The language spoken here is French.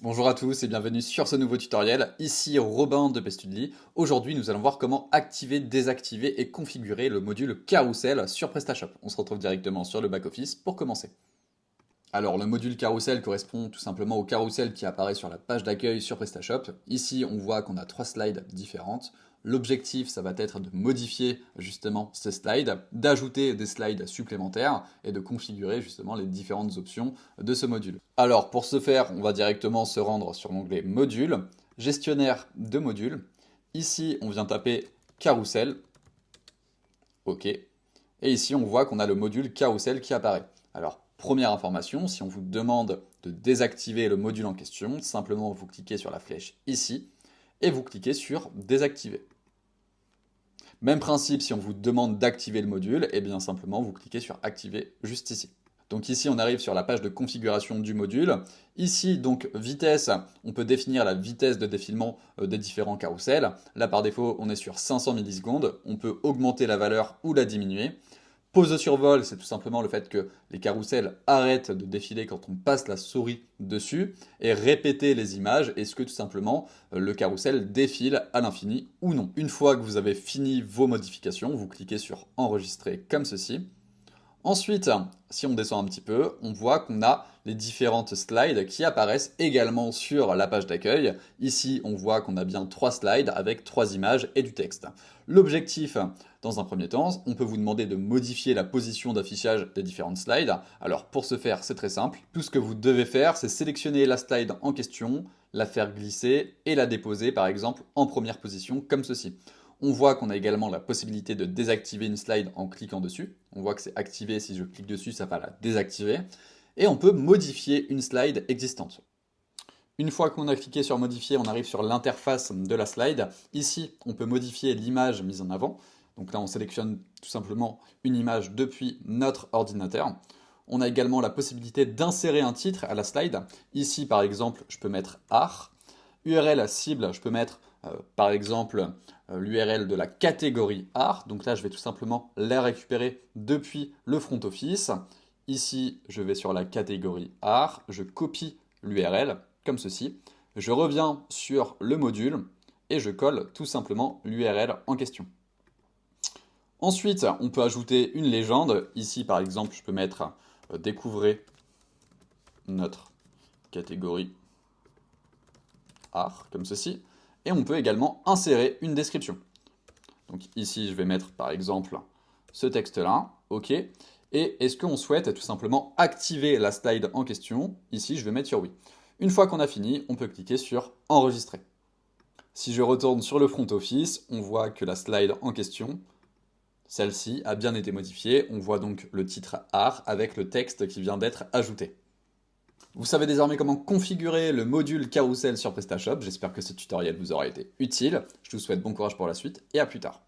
Bonjour à tous et bienvenue sur ce nouveau tutoriel. Ici Robin de Pestudly. Aujourd'hui, nous allons voir comment activer, désactiver et configurer le module Carousel sur PrestaShop. On se retrouve directement sur le back-office pour commencer. Alors, le module Carousel correspond tout simplement au carrousel qui apparaît sur la page d'accueil sur PrestaShop. Ici, on voit qu'on a trois slides différentes. L'objectif, ça va être de modifier justement ces slides, d'ajouter des slides supplémentaires et de configurer justement les différentes options de ce module. Alors, pour ce faire, on va directement se rendre sur l'onglet Modules, Gestionnaire de modules. Ici, on vient taper Carousel. OK. Et ici, on voit qu'on a le module Carousel qui apparaît. Alors, première information, si on vous demande de désactiver le module en question, simplement vous cliquez sur la flèche ici et vous cliquez sur Désactiver. Même principe, si on vous demande d'activer le module, et bien simplement vous cliquez sur Activer juste ici. Donc ici, on arrive sur la page de configuration du module. Ici, donc vitesse, on peut définir la vitesse de défilement des différents carousels. Là, par défaut, on est sur 500 millisecondes. On peut augmenter la valeur ou la diminuer. Pause de survol, c'est tout simplement le fait que les carousels arrêtent de défiler quand on passe la souris dessus, et répéter les images, est-ce que tout simplement le carrousel défile à l'infini ou non. Une fois que vous avez fini vos modifications, vous cliquez sur enregistrer comme ceci. Ensuite, si on descend un petit peu, on voit qu'on a les différentes slides qui apparaissent également sur la page d'accueil. Ici, on voit qu'on a bien 3 slides avec 3 images et du texte. L'objectif, dans un premier temps, on peut vous demander de modifier la position d'affichage des différentes slides. Alors pour ce faire, c'est très simple. Tout ce que vous devez faire, c'est sélectionner la slide en question, la faire glisser et la déposer par exemple en première position comme ceci. On voit qu'on a également la possibilité de désactiver une slide en cliquant dessus. On voit que c'est activé, si je clique dessus, ça va la désactiver. Et on peut modifier une slide existante. Une fois qu'on a cliqué sur modifier, on arrive sur l'interface de la slide. Ici, on peut modifier l'image mise en avant. Donc là, on sélectionne tout simplement une image depuis notre ordinateur. On a également la possibilité d'insérer un titre à la slide. Ici, par exemple, je peux mettre art. URL cible, je peux mettre par exemple l'URL de la catégorie art. Donc là, je vais tout simplement la récupérer depuis le front office. Ici, je vais sur la catégorie art, je copie l'URL comme ceci. Je reviens sur le module et je colle tout simplement l'URL en question. Ensuite, on peut ajouter une légende. Ici, par exemple, je peux mettre découvrez notre catégorie art, comme ceci. Et on peut également insérer une description. Donc ici, je vais mettre par exemple ce texte-là, OK. Et est-ce qu'on souhaite tout simplement activer la slide en question? Ici, je vais mettre sur oui. Une fois qu'on a fini, on peut cliquer sur enregistrer. Si je retourne sur le front office, on voit que la slide en question, celle-ci, a bien été modifiée. On voit donc le titre art avec le texte qui vient d'être ajouté. Vous savez désormais comment configurer le module Carousel sur PrestaShop. J'espère que ce tutoriel vous aura été utile. Je vous souhaite bon courage pour la suite et à plus tard.